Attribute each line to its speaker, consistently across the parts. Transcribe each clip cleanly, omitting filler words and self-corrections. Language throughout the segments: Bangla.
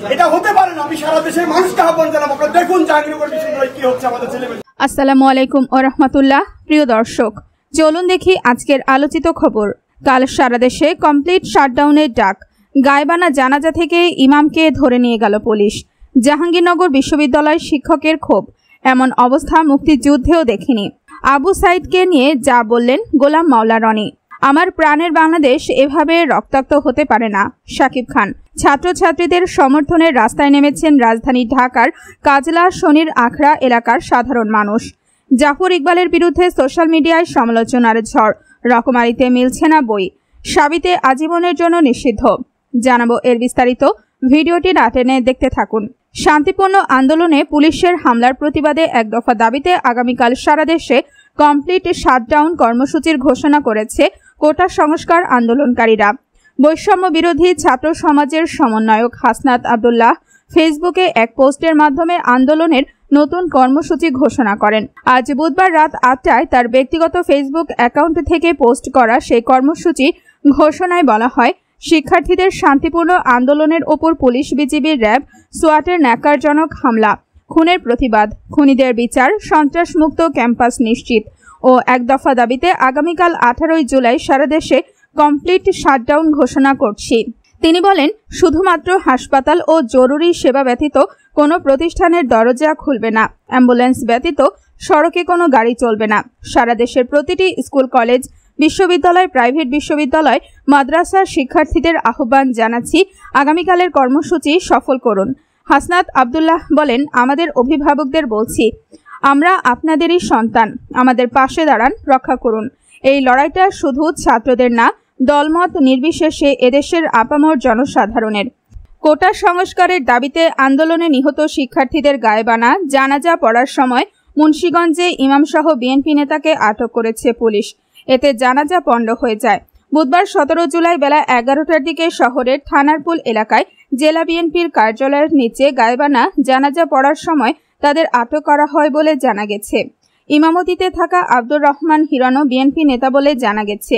Speaker 1: এটা হতে পারে না। আমি সারা দেশের মানুষকে আহ্বান জানাবো, আপনারা দেখুন জাহাঙ্গীরনগর বিশ্ববিদ্যালয়ে কি হচ্ছে আমাদের ছেলেমেয়ে।
Speaker 2: আসসালামু আলাইকুম ওয়া রাহমাতুল্লাহ। প্রিয় দর্শক, চলুন দেখি আজকের আলোচিত খবর। কাল সারা দেশে কমপ্লিট শাটডাউনের ডাক। গায়েবানা জানাজা থেকে ইমামকে ধরে নিয়ে গেল পুলিশ। জাহাঙ্গীরনগর বিশ্ববিদ্যালয় শিক্ষকের ক্ষোভ, এমন অবস্থা মুক্তিযুদ্ধেও দেখিনি। আবু সাইদকে নিয়ে যা বললেন গোলাম মাওলা রনি। আমার প্রাণের বাংলাদেশ এভাবে রক্তাক্ত হতে পারে না। শাকিব খান। ছাত্রছাত্রীদের সমর্থনে রাস্তায় নেমেছেন রাজধানী ঢাকার কাজলা শনির আখড়া এলাকার সাধারণ মানুষ। জাফর ইকবালের বিরুদ্ধে সোশ্যাল মিডিয়ায় সমালোচনার ঝড়। রকমারিতে মিলছে না বই। সাবিতে আজীবনের জন্য নিষিদ্ধ। জানাবো এর বিস্তারিত, ভিডিওটি না টেনে দেখতে থাকুন। শান্তিপূর্ণ আন্দোলনে পুলিশের হামলার প্রতিবাদে এক দফা দাবিতে আগামীকাল সারা দেশে কমপ্লিট শাটডাউন কর্মসূচির ঘোষণা করেছে কোটা সংস্কার আন্দোলনকারীরা। বৈষম্য বিরোধী ছাত্র সমাজের সমন্বয়ক হাসনাত আব্দুল্লাহ ফেসবুকে এক পোস্টের মাধ্যমে আন্দোলনের নতুন কর্মসূচি ঘোষণা করেন। আজ বুধবার রাত 8টায় তার ব্যক্তিগত ফেসবুক অ্যাকাউন্ট থেকে পোস্ট করা সেই কর্মসূচি ঘোষণায় বলা হয়, শিক্ষার্থীদের শান্তিপূর্ণ আন্দোলনের ওপর পুলিশ, বিজিবি, র্যাব, সোয়াটের ন্যাক্কারজনক হামলা, খুনের প্রতিবাদ, খুনিদের বিচার, সন্ত্রাসমুক্ত ক্যাম্পাস নিশ্চিত ও এক দফা দাবিতে আগামীকাল 18 জুলাই সারা দেশে কমপ্লিট শাটডাউন ঘোষণা করছি। তিনি বলেন, শুধুমাত্র হাসপাতাল ও জরুরি সেবা ব্যতীত কোনো প্রতিষ্ঠানের দরজা খুলবে না। অ্যাম্বুলেন্স ব্যতীত সড়কে কোনো গাড়ি চলবে না। সারা দেশের প্রতিটি স্কুল, কলেজ, বিশ্ববিদ্যালয়, প্রাইভেট বিশ্ববিদ্যালয়, মাদ্রাসার শিক্ষার্থীদের আহ্বান জানাচ্ছি, আগামীকালের কর্মসূচি সফল করুন। হাসনাত আব্দুল্লাহ বলেন, আমাদের অভিভাবকদের বলছি, আমরা আপনাদেরই সন্তান, আমাদের পাশে দাঁড়ান, রক্ষা করুন। এই লড়াইটা শুধু ছাত্রদের না, দলমত নির্বিশেষে এদেশের আপামর জনসাধারণের। কোটা সংস্কারের দাবিতে আন্দোলনে নিহত শিক্ষার্থীদের গায়েবানা জানাজা পড়ার সময় মুন্সিগঞ্জে ইমামসহ বিএনপি নেতাকে আটক করেছে পুলিশ। এতে জানাজা পণ্ড হয়ে যায়। বুধবার 17 জুলাই বেলা 11টার দিকে শহরের থানারপুল এলাকায় জেলা বিএনপির কার্যালয়ের নিচে গায়েবানা জানাজা পড়ার সময় তাদের আটক করা হয় বলে জানা গেছে। ইমামতিতে থাকা আব্দুর রহমান হিরণও বিএনপি নেতা বলে জানা গেছে।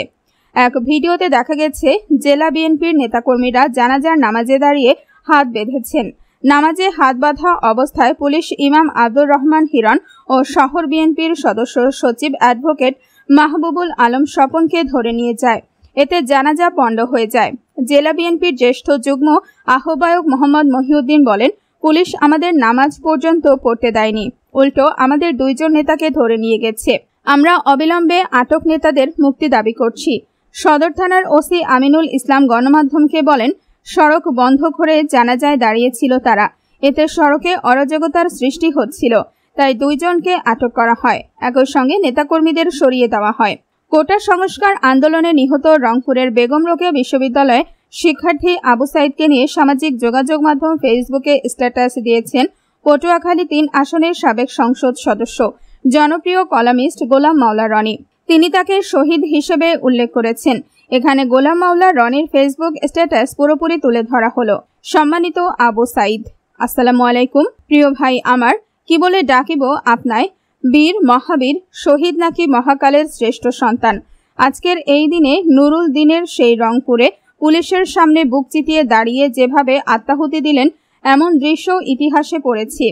Speaker 2: এক ভিডিওতে দেখা গেছে জেলা বিএনপির নেতাকর্মীরা জানাজার নামাজে দাঁড়িয়ে হাত বেঁধেছেন। নামাজে হাত বাঁধা অবস্থায় পুলিশ ইমাম আব্দুর রহমান হিরণ ও শহর বিএনপির সদস্য সচিব অ্যাডভোকেট মাহবুবুল আলম স্বপনকে ধরে নিয়ে যায়। এতে জানাজা পণ্ড হয়ে যায়। জেলা বিএনপির জ্যেষ্ঠ যুগ্ম আহ্বায়ক মোহাম্মদ মহিউদ্দিন বলেন, পুলিশ আমাদের নামাজ পর্যন্ত পড়তে দেয়নি, উল্টো আমাদের 2 জন নেতাকে ধরে নিয়ে গেছে। আমরা অবিলম্বে আটক নেতাদের মুক্তি দাবি করছি। সদর থানার ওসি আমিনুল ইসলাম গণমাধ্যমকে বলেন, সড়ক বন্ধ করে জানাজায় দাঁড়িয়েছিল তারা। এতে সড়কে অরাজকতার সৃষ্টি হচ্ছিল, তাই 2 জনকে আটক করা হয়। একই সঙ্গে নেতাকর্মীদের সরিয়ে দেওয়া হয়। কোটা সংস্কার আন্দোলনে নিহত রংপুরের বেগম রোকেয়া বিশ্ববিদ্যালয়ে শিক্ষার্থী আবু সাইদকে নিয়ে সামাজিক যোগাযোগ মাধ্যম ফেসবুকে স্ট্যাটাস দিয়েছেন পটুয়াখালী 3 আসনের সাবেক সংসদ সদস্য, জনপ্রিয় কলামিস্ট গোলাম মাওলা রনি। তিনি তাকে শহীদ হিসেবে উল্লেখ করেছেন। এখানে গোলাম মাওলা রনির ফেসবুক স্ট্যাটাস পুরোপুরি তুলে ধরা হলো। সম্মানিত আবু সাইদ, আসসালামু আলাইকুম। প্রিয় ভাই আমার, কি বলে ডাকিব আপনায়? বীর, মহাবীর, শহীদ নাকি মহাকালের শ্রেষ্ঠ সন্তান? আজকের এই দিনে নুরুল দিনের সেই রংপুরে পুলিশের সামনে বুক চিতিয়ে দাঁড়িয়ে যেভাবে আত্মাহুতি দিলেন, এমন দৃশ্য ইতিহাসে পড়েছি।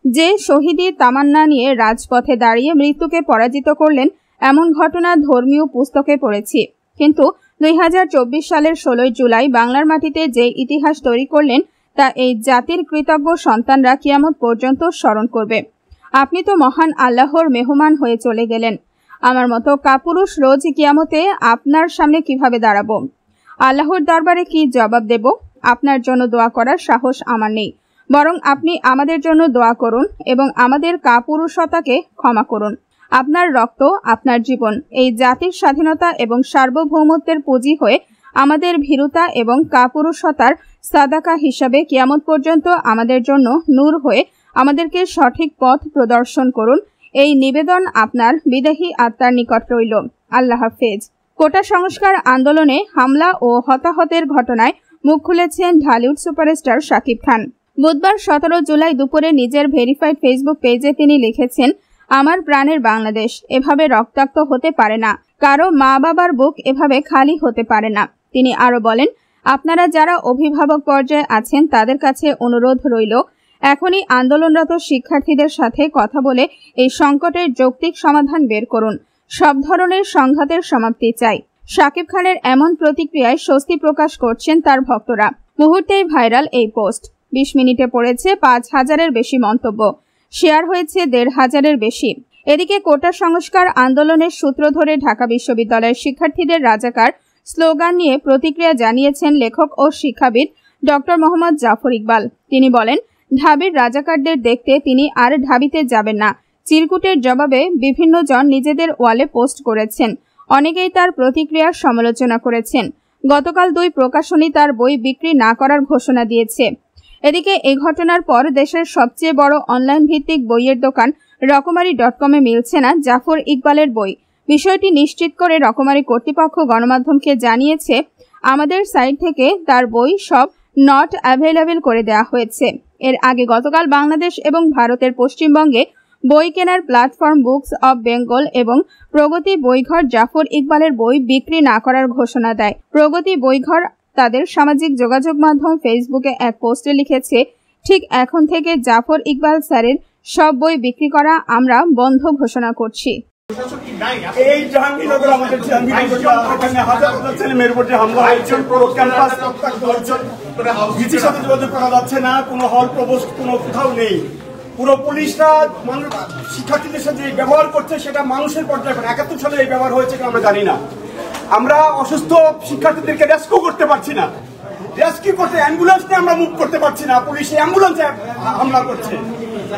Speaker 2: যে শহীদি তামান্না নিয়ে রাজপথে দাঁড়িয়ে মৃত্যুকে পরাজিত করলেন, এমন ঘটনা ধর্মীয় পুস্তকে পড়েছি। কিন্তু 2024 সালের 16 জুলাই বাংলার মাটিতে যে ইতিহাস তৈরি করলেন, তা এই জাতির কৃতজ্ঞ সন্তানরা কিয়ামত পর্যন্ত স্মরণ করবে। আপনি তো মহান আল্লাহর মেহমান হয়ে চলে গেলেন। আমার মতো কাপুরুষ রোজ কিয়ামতে আপনার সামনে কিভাবে দাঁড়াবো? আল্লাহর দরবারে কি জবাব দেব? আপনার জন্য দোয়া করার সাহস আমার নেই, বরং আপনি আমাদের জন্য দোয়া করুন এবং আমাদের কাপুরুষতাকে ক্ষমা করুন। আপনার রক্ত, আপনার জীবন এই জাতির স্বাধীনতা এবং সার্বভৌমত্বের পুঁজি হয়ে আমাদের ভীরুতা এবং কাপুরুষতার সাদাকা হিসাবে কিয়ামত পর্যন্ত আমাদের জন্য নূর হয়ে আমাদেরকে সঠিক পথ প্রদর্শন করুন। এই নিবেদন আপনার বিদেহী আত্মার নিকট রইল। আল্লাহ হাফেজ। কোটা সংস্কার আন্দোলনে হামলা ও হতাহতের ঘটনায় মুখ খুলেছেন ঢালিউড সুপারস্টার শাকিব খান। বুধবার 17 জুলাই দুপুরে নিজের ভেরিফাইড ফেসবুক পেজে তিনি লিখেছেন, আমার প্রাণের বাংলাদেশ এভাবে রক্তাক্ত হতে পারে না, কারো মা বাবার বুক এভাবে খালি হতে পারে না। তিনি আরো বলেন, আপনারা যারা অভিভাবক পর্যায়ে আছেন তাদের কাছে অনুরোধ রইল, এখনই আন্দোলনরত শিক্ষার্থীদের সাথে কথা বলে এই সংকটের যৌক্তিক সমাধান বের করুন। সব ধরনের সংঘাতের সমাপ্তি চাই। শাকিব খানের এমন প্রতিক্রিয়ায় স্বস্তি প্রকাশ করছেন তার ভক্তরা। মুহূর্তেই ভাইরাল এই পোস্ট। 20 মিনিটে পড়েছে 5000-এর বেশি মন্তব্য, শেয়ার হয়েছে 1500-এর বেশি। এদিকে কোটা সংস্কার আন্দোলনের সূত্র ধরে ঢাকা বিশ্ববিদ্যালয়ের শিক্ষার্থীদের রাজাকার স্লোগান নিয়ে প্রতিক্রিয়া জানিয়েছেন লেখক ও শিক্ষাবিদ ডক্টর মোহাম্মদ জাফর ইকবাল। তিনি বলেন, ঢাবির রাজাকারদের দেখতে তিনি আর ঢাবিতে যাবেন না। চিরকুটের জবাবে বিভিন্ন জন নিজেদের ওয়ালে পোস্ট করেছেন। অনেকেই তার প্রতিক্রিয়ার সমালোচনা করেছেন। গতকাল 2 প্রকাশনী তার বই বিক্রি না করার ঘোষণা দিয়েছে। এদিকে এই ঘটনার পর দেশের সবচেয়ে বড় অনলাইন ভিত্তিক বইয়ের দোকান রকমারি.com-এ মিলছে না জাফর ইকবালের বই। বিষয়টি নিশ্চিত করে রকমারি কর্তৃপক্ষ গণমাধ্যমকে জানিয়েছে, আমাদের সাইট থেকে তার বই সব নট অ্যাভেলেবল করে দেওয়া হয়েছে। এর আগে গতকাল বাংলাদেশ এবং ভারতের পশ্চিমবঙ্গে বই কেনার প্ল্যাটফর্ম বুকস অব বেঙ্গল এবং প্রগতি বইঘর জাফর ইকবালের বই বিক্রি না করার ঘোষণা দেয়। প্রগতি বইঘর তাদের সামাজিক যোগাযোগ মাধ্যম ফেসবুকে এক পোস্টে লিখেছে, ঠিক এখন থেকে জাফর ইকবাল স্যারের সব বই বিক্রি করা আমরা বন্ধ ঘোষণা করছি।
Speaker 1: এই জাহাঙ্গীরনগর আমাদের এখানে হাজার হাজার ছেলে মেয়ের উপর যে হামলা হয়েছে, পুরো ক্যাম্পাস রক্তাক্ত হয়েছে, ভিসির সাথে যোগাযোগ করা যাচ্ছে না, কোনো হল প্রবোস্ট কোনো কোথাও নেই। পুরো পুলিশরা মানুষ শিক্ষার্থীদের সাথে ব্যবহার করছে সেটা মানুষের পর্যায়ে 71 সালে এই ব্যবহার হয়েছে আমরা জানি না। আমরা অসুস্থ শিক্ষার্থীদেরকে রেস্কিউ করতে পারছি না, রেস্কিউ করতে অ্যাম্বুলেন্স নিয়ে আমরা মুভ করতে পারছি না, পুলিশ অ্যাম্বুলেন্সে হামলা করছে।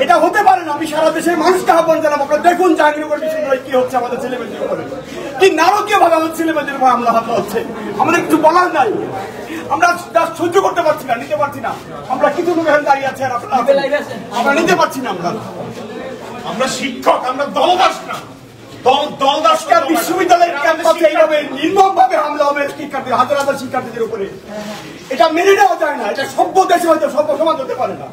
Speaker 1: এটা হতে পারে না। আমি সারা দেশের মানুষকে আহ্বান জানাবো, আপনারা দেখুন জাহাঙ্গীরনগর বিশ্ববিদ্যালয়ে কি হচ্ছে আমাদের ছেলেমেয়েদের উপরে, কি নারকীয় ভাবে আমাদের ছেলেমেয়েদের উপর হামলা হচ্ছে। আমাদের কিছু বলার নাই, আমরা সহ্য করতে পারছি না, নিতে পারছি না। আমরা কিছু লোক এখানে দাঁড়িয়ে আছি আর আমরা নিতে পারছি না। আমরা শিক্ষক, আমরা দলদাস না। দলদাসকে বিশ্ববিদ্যালয়ের ক্যাম্পাসে এইভাবে নির্মমভাবে হামলা হবে শিক্ষার্থী, হাজার হাজার শিক্ষার্থীদের উপরে, এটা মেনে নেওয়া যায় না। এটা সভ্য দেশে হয়তো সভ্য সমাজ হতে পারে না।